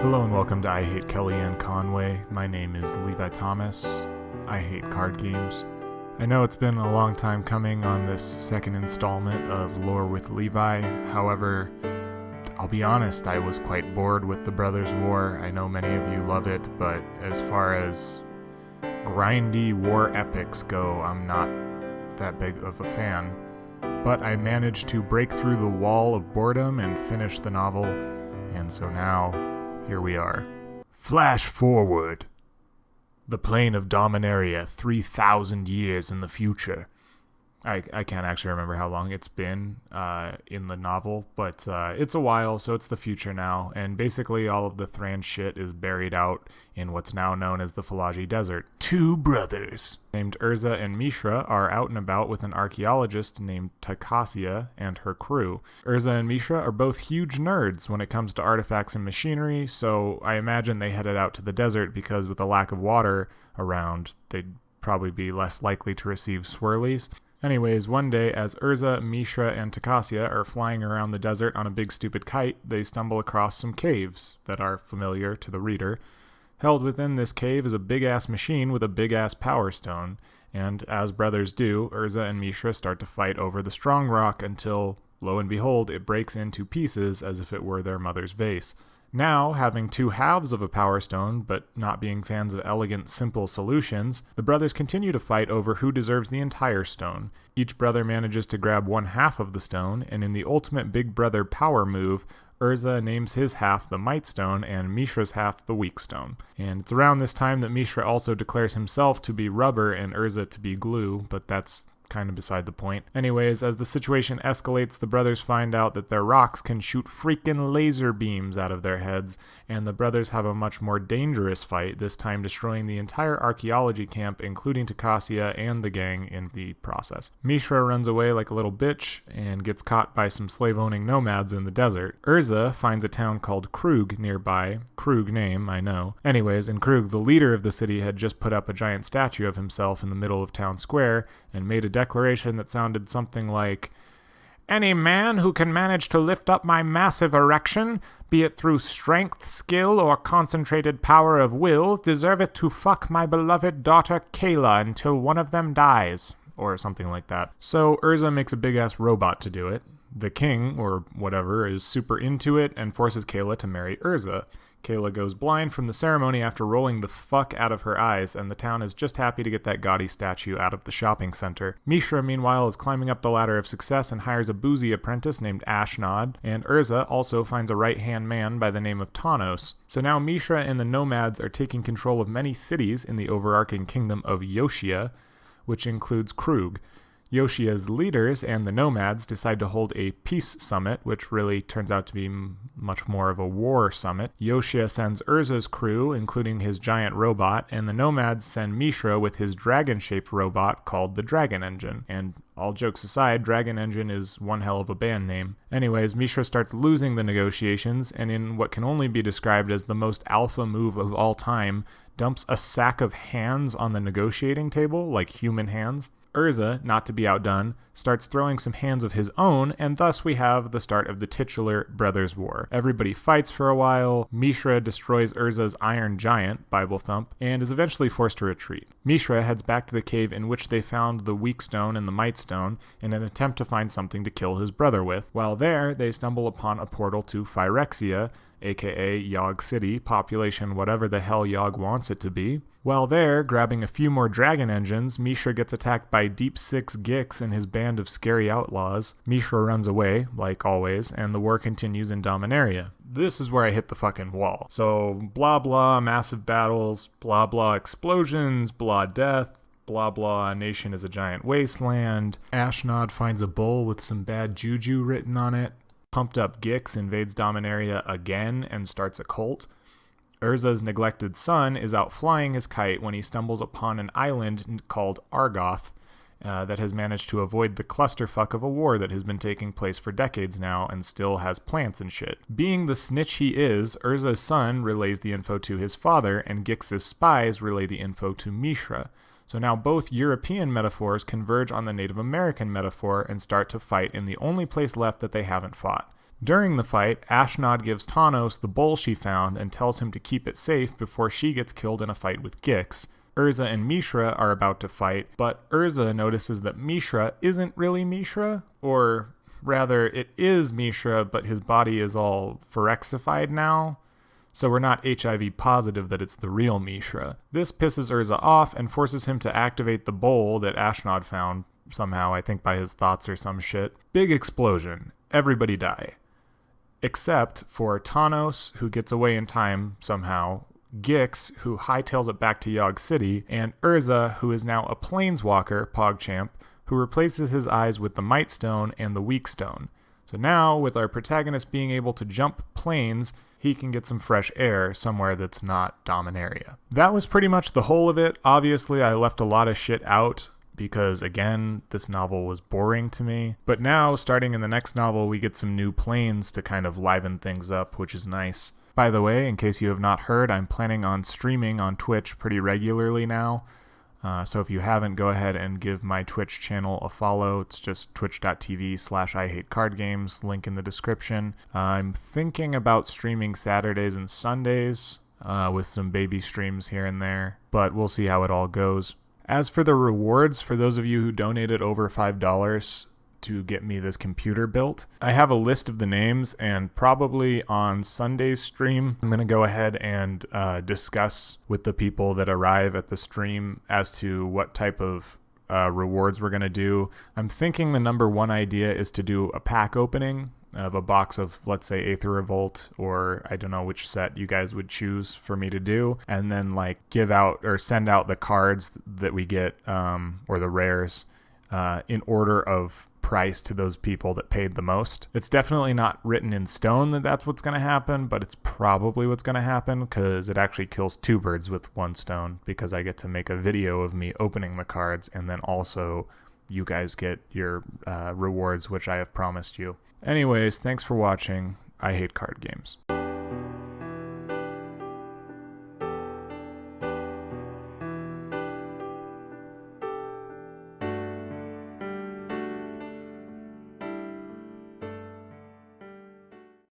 Hello and welcome to I Hate Kellyanne Conway. My name is Levi Thomas. I hate card games. I know it's been a long time coming on this second installment of Lore with Levi. However, I'll be honest, I was quite bored with the Brothers' War. I know many of you love it, but as far as grindy war epics go, I'm not that big of a fan. But I managed to break through the wall of boredom and finish the novel, and so now here we are. Flash forward. The plane of Dominaria 3,000 years in the future. I can't actually remember how long it's been in the novel, but it's a while, so it's the future now, and basically all of the Thran shit is buried out in what's now known as the Falaji Desert. Two brothers named Urza and Mishra are out and about with an archaeologist named Takasia and her crew. Urza and Mishra are both huge nerds when it comes to artifacts and machinery, so I imagine they headed out to the desert because with a lack of water around, they'd probably be less likely to receive swirlies. Anyways, one day, as Urza, Mishra, and Takasia are flying around the desert on a big stupid kite, they stumble across some caves that are familiar to the reader. Held within this cave is a big-ass machine with a big-ass power stone, and as brothers do, Urza and Mishra start to fight over the strong rock until, lo and behold, it breaks into pieces as if it were their mother's vase. Now, having two halves of a power stone, but not being fans of elegant, simple solutions, the brothers continue to fight over who deserves the entire stone. Each brother manages to grab one half of the stone, and in the ultimate big brother power move, Urza names his half the Might Stone and Mishra's half the Weak Stone. And it's around this time that Mishra also declares himself to be rubber and Urza to be glue, but that's kind of beside the point. Anyways, as the situation escalates, the brothers find out that their rocks can shoot freaking laser beams out of their heads, and the brothers have a much more dangerous fight, this time destroying the entire archaeology camp, including Takasia and the gang in the process. Mishra runs away like a little bitch and gets caught by some slave-owning nomads in the desert. Urza finds a town called Krug nearby. Krug name, I know. Anyways, in Krug, the leader of the city had just put up a giant statue of himself in the middle of town square and made a declaration that sounded something like, "Any man who can manage to lift up my massive erection, be it through strength, skill, or concentrated power of will, deserveth to fuck my beloved daughter Kayla until one of them dies," or something like that. So Urza makes a big-ass robot to do it. The king, or whatever, is super into it and forces Kayla to marry Urza. Kayla goes blind from the ceremony after rolling the fuck out of her eyes, and the town is just happy to get that gaudy statue out of the shopping center. Mishra, meanwhile, is climbing up the ladder of success and hires a boozy apprentice named Ashnod, and Urza also finds a right-hand man by the name of Tanos. So now Mishra and the nomads are taking control of many cities in the overarching kingdom of Yoshia, which includes Krug. Yoshia's leaders and the nomads decide to hold a peace summit, which really turns out to be much more of a war summit. Yoshia sends Urza's crew, including his giant robot, and the nomads send Mishra with his dragon-shaped robot called the Dragon Engine. And all jokes aside, Dragon Engine is one hell of a band name. Anyways, Mishra starts losing the negotiations, and in what can only be described as the most alpha move of all time, dumps a sack of hands on the negotiating table, like human hands. Urza, not to be outdone, starts throwing some hands of his own, and thus we have the start of the titular Brothers' War. Everybody fights for a while, Mishra destroys Urza's Iron Giant, Bible Thump, and is eventually forced to retreat. Mishra heads back to the cave in which they found the Weak Stone and the Might Stone in an attempt to find something to kill his brother with. While there, they stumble upon a portal to Phyrexia, aka Yogg City, population whatever the hell Yogg wants it to be. While there, grabbing a few more dragon engines, Mishra gets attacked by Deep Six Gix and his band of scary outlaws. Mishra runs away, like always, and the war continues in Dominaria. This is where I hit the fucking wall. So, blah blah, massive battles, blah blah, explosions, blah death, blah blah, a nation is a giant wasteland. Ashnod finds a bowl with some bad juju written on it. Pumped up Gix invades Dominaria again and starts a cult. Urza's neglected son is out flying his kite when he stumbles upon an island called Argoth that has managed to avoid the clusterfuck of a war that has been taking place for decades now and still has plants and shit. Being the snitch he is, Urza's son relays the info to his father, and Gix's spies relay the info to Mishra. So now both European metaphors converge on the Native American metaphor and start to fight in the only place left that they haven't fought, During the fight, Ashnod gives Tawnos the bowl she found and tells him to keep it safe before she gets killed in a fight with Gix. Urza and Mishra are about to fight, but Urza notices that Mishra isn't really Mishra, or rather, it is Mishra, but his body is all phyrexified now, so we're not HIV positive that it's the real Mishra. This pisses Urza off and forces him to activate the bowl that Ashnod found, somehow, I think by his thoughts or some shit. Big explosion. Everybody die. Except for Tawnos, who gets away in time somehow, Gix, who hightails it back to Yogg City, and Urza, who is now a planeswalker, PogChamp, who replaces his eyes with the Might Stone and the Weak Stone. So now, with our protagonist being able to jump planes, he can get some fresh air somewhere that's not Dominaria. That was pretty much the whole of it. Obviously, I left a lot of shit out because, again, this novel was boring to me. But now, starting in the next novel, we get some new planes to kind of liven things up, which is nice. By the way, in case you have not heard, I'm planning on streaming on Twitch pretty regularly now. So if you haven't, go ahead and give my Twitch channel a follow. It's just twitch.tv/IHateCardGames, link in the description. I'm thinking about streaming Saturdays and Sundays with some baby streams here and there, but we'll see how it all goes. As for the rewards, for those of you who donated over $5 to get me this computer built, I have a list of the names, and probably on Sunday's stream, I'm going to go ahead and discuss with the people that arrive at the stream as to what type of rewards we're going to do. I'm thinking the number one idea is to do a pack opening of a box of, let's say, Aether Revolt, or I don't know which set you guys would choose for me to do, and then like give out or send out the cards that we get, or the rares, in order of price to those people that paid the most. It's definitely not written in stone that that's what's going to happen, but it's probably what's going to happen because it actually kills two birds with one stone, because I get to make a video of me opening the cards, and then also you guys get your rewards, which I have promised you. Anyways, thanks for watching. I hate card games.